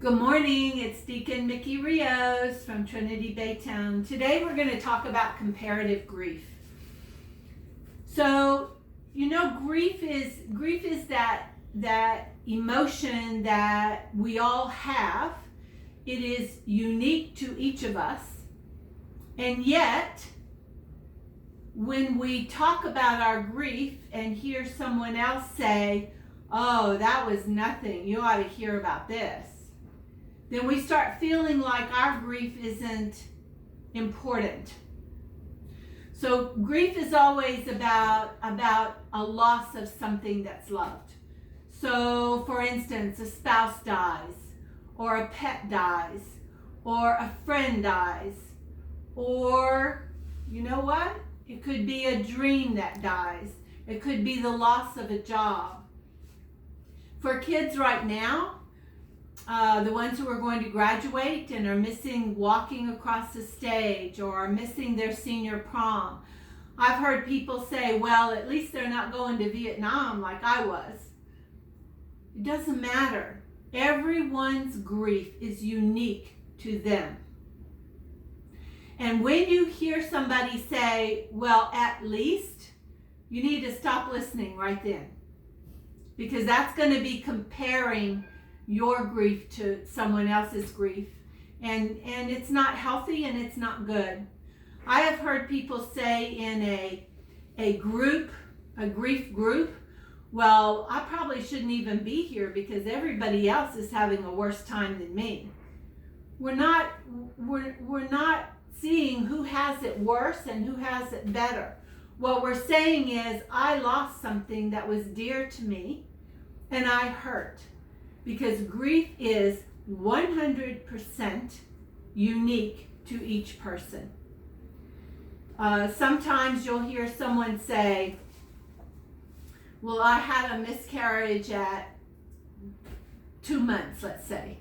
Good morning, it's Deacon Micki Rios from Trinity, Baytown. Today we're going to talk about comparative grief. So, grief is that emotion that we all have. It is unique to each of us. And yet, when we talk about our grief and hear someone else say, "Oh, that was nothing, you ought to hear about this," then we start feeling like our grief isn't important. So grief is always about a loss of something that's loved. So for instance, a spouse dies, or a pet dies, or a friend dies, or you know what? It could be a dream that dies. It could be the loss of a job. For kids right now, the ones who are going to graduate and are missing walking across the stage or are missing their senior prom. I've heard people say, well, at least they're not going to Vietnam like I was. It doesn't matter. Everyone's grief is unique to them. And when you hear somebody say, well, at least, you need to stop listening right then. Because that's going to be comparing your grief to someone else's grief, and it's not healthy and it's not good. I have heard people say in a grief group, well, I probably shouldn't even be here because everybody else is having a worse time than me. We're not seeing who has it worse and who has it better. What we're saying is, I lost something that was dear to me and I hurt. Because grief is 100% unique to each person. Sometimes you'll hear someone say, well, I had a miscarriage at 2 months, let's say.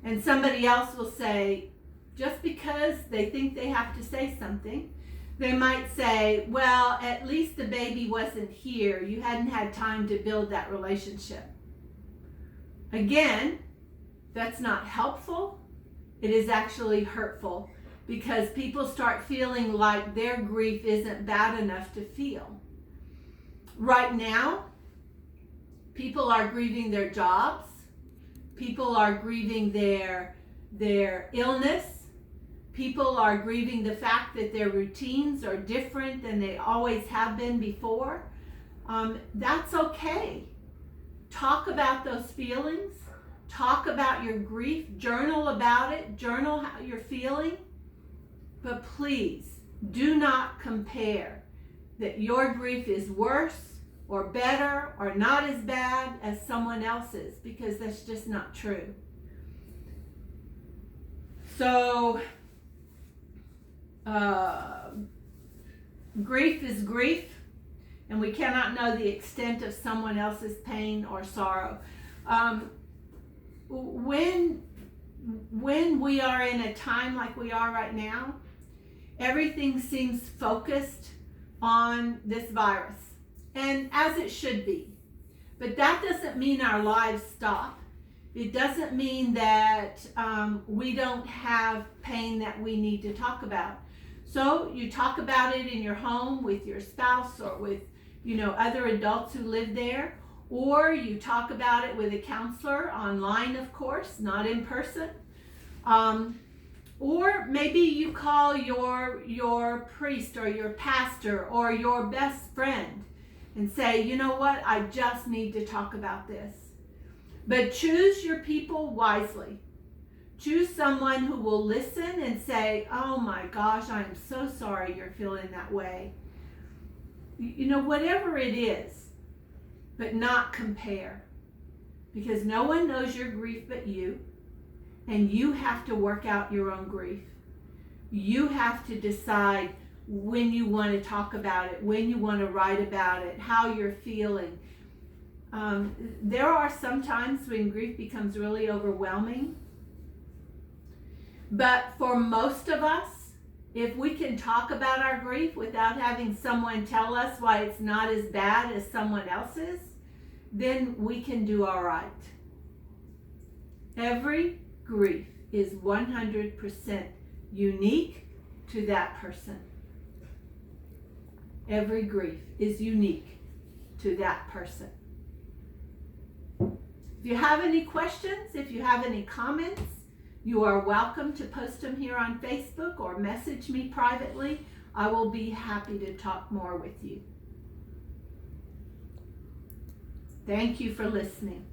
And somebody else will say, just because they think they have to say something, they might say, well, at least the baby wasn't here. You hadn't had time to build that relationship. Again, that's not helpful. It is actually hurtful because people start feeling like their grief isn't bad enough to feel. Right now, people are grieving their jobs. People are grieving their illness. People are grieving the fact that their routines are different than they always have been before. That's okay. Talk about those feelings. Talk about your grief. Journal about it. Journal how you're feeling. But please, do not compare that your grief is worse or better or not as bad as someone else's, because that's just not true. So, grief is grief. And we cannot know the extent of someone else's pain or sorrow. When we are in a time like we are right now, everything seems focused on this virus, and as it should be. But that doesn't mean our lives stop. It doesn't mean that we don't have pain that we need to talk about. So you talk about it in your home with your spouse or with other adults who live there, or you talk about it with a counselor online, of course, not in person. Or maybe you call your priest or your pastor or your best friend and say, you know what, I just need to talk about this. But choose your people wisely. Choose someone who will listen and say, oh my gosh, I am so sorry you're feeling that way. Whatever it is, but not compare. Because no one knows your grief but you, and you have to work out your own grief. You have to decide when you want to talk about it, when you want to write about it, how you're feeling. There are some times when grief becomes really overwhelming. But for most of us, if we can talk about our grief without having someone tell us why it's not as bad as someone else's, then we can do all right. Every grief is 100% unique to that person. Every grief is unique to that person. If you have any questions, if you have any comments, you are welcome to post them here on Facebook or message me privately. I will be happy to talk more with you. Thank you for listening.